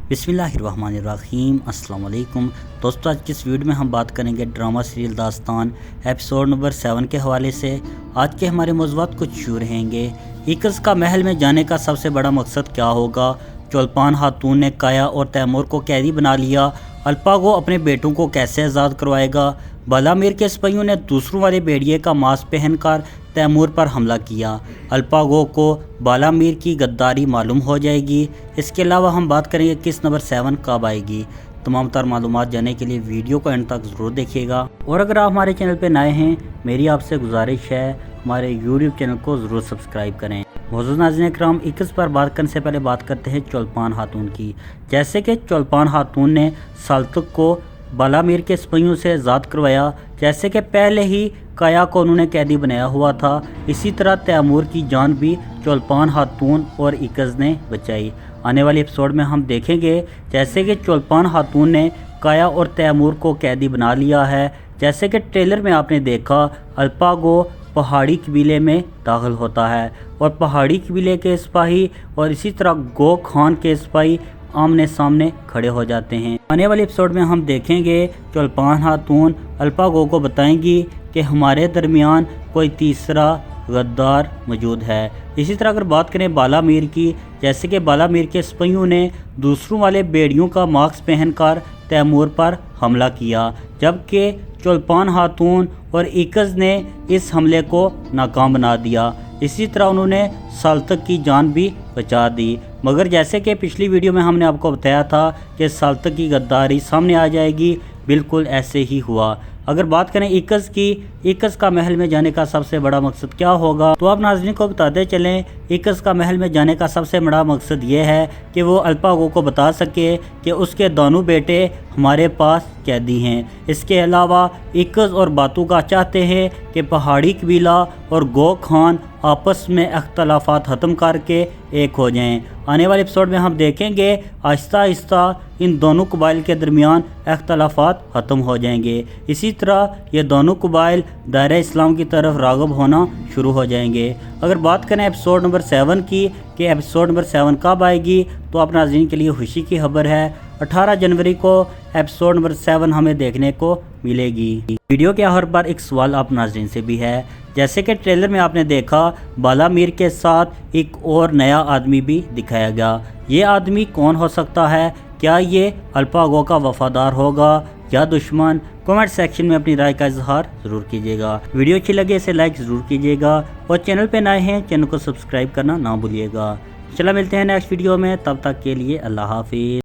बिस्मिल्लाहिर्रहमानिर्रहीम। अस्सलाम वालेकुम दोस्तों, आज की इस वीडियो में हम बात करेंगे ड्रामा सीरियल दास्तान एपिसोड नंबर 7 के हवाले से। आज के हमारे मौज़ूआत कुछ यूँ रहेंगे। इकस का महल में जाने का सबसे बड़ा मकसद क्या होगा? चोलपान खातून ने काया और तैमूर को कैदी बना लिया। अल्पागो अपने बेटों को कैसे आज़ाद करवाएगा? बालामीर के सिपाहियों ने दूसरों वाले भेड़िए का मांस पहनकर तैमूर पर हमला किया। अल्पागो को बालामीर की गद्दारी मालूम हो जाएगी। इसके अलावा हम बात करेंगे किस नंबर 7 कब आएगी। तमाम तर मालूमात जानने के लिए वीडियो को एंड तक ज़रूर देखिएगा। और अगर आप हमारे चैनल पर नए हैं, मेरी आपसे गुजारिश है हमारे यूट्यूब चैनल को ज़रूर सब्सक्राइब करें। मौजूद नाज़रीन इकराम, इकस पर बात करने से पहले बात करते हैं चोलपान खातून की। जैसे कि चोलपान खातून ने साल्तुक को बालामीर के सिपाहियों से आज़ाद करवाया, जैसे कि पहले ही काया को उन्होंने कैदी बनाया हुआ था, इसी तरह तैमूर की जान भी चोलपान खातून और इकस ने बचाई। आने वाले एपिसोड में हम देखेंगे जैसे कि चोलपान खातून ने काया और तैमूर को कैदी बना लिया है। जैसे कि ट्रेलर में आपने देखा, अल्पागो पहाड़ी कबीले में दाखिल होता है और पहाड़ी कबीले के सिपाही और इसी तरह गो खान के सिपाही आमने सामने खड़े हो जाते हैं। आने वाले एपिसोड में हम देखेंगे चोलपान खातून अल्पागो को बताएंगी कि हमारे दरमियान कोई तीसरा गद्दार मौजूद है। इसी तरह अगर बात करें बालामीर की, जैसे कि बालामीर के सिपाहियों ने दूसरों वाले भेड़ियों का मास्क पहनकर तैमूर पर हमला किया, जबकि चोलपान खातून और इकस ने इस हमले को नाकाम बना दिया। इसी तरह उन्होंने साल्तक की जान भी बचा दी। मगर जैसे कि पिछली वीडियो में हमने आपको बताया था कि साल्तक की गद्दारी सामने आ जाएगी, बिल्कुल ऐसे ही हुआ। अगर बात करें इकस की, इकस का महल में जाने का सबसे बड़ा मकसद क्या होगा, तो आप नाज़रीन को बताते चलें। इकस का महल में जाने का सबसे बड़ा मकसद ये है कि वो अल्पागो को बता सके कि उसके दोनों बेटे हमारे पास कैदी हैं। इसके अलावा इकस और बातूका चाहते हैं कि पहाड़ी कबीला और गो खान आपस में अख्तलाफात ख़त्म करके एक हो जाएं। आने वाले एपिसोड में हम देखेंगे आहिस्ता आहिस्ता इन दोनों कबाइल के दरमियान अख्तलाफात ख़त्म हो जाएंगे। इसी तरह ये दोनों कबाइल दायरा इस्लाम की तरफ राग़िब होना शुरू हो जाएंगे। अगर बात करें एपिसोड नंबर 7 की कि एपिसोड नंबर 7 कब आएगी, तो आप नाज़रीन के लिए खुशी की खबर है, 18 जनवरी को एपिसोड नंबर 7 हमें देखने को मिलेगी। वीडियो के आखिर पर एक सवाल आप नाज़रीन से भी है। जैसे कि ट्रेलर में आपने देखा, बालामीर के साथ एक और नया आदमी भी दिखाया गया। ये आदमी कौन हो सकता है? क्या ये अल्पागो का वफादार होगा या दुश्मन? कमेंट सेक्शन में अपनी राय का इजहार ज़रूर कीजिएगा। वीडियो अच्छी लगे इसे लाइक ज़रूर कीजिएगा और चैनल पे नए हैं चैनल को सब्सक्राइब करना ना भूलिएगा। चला मिलते हैं नेक्स्ट वीडियो में, तब तक के लिए अल्लाह हाफिज़।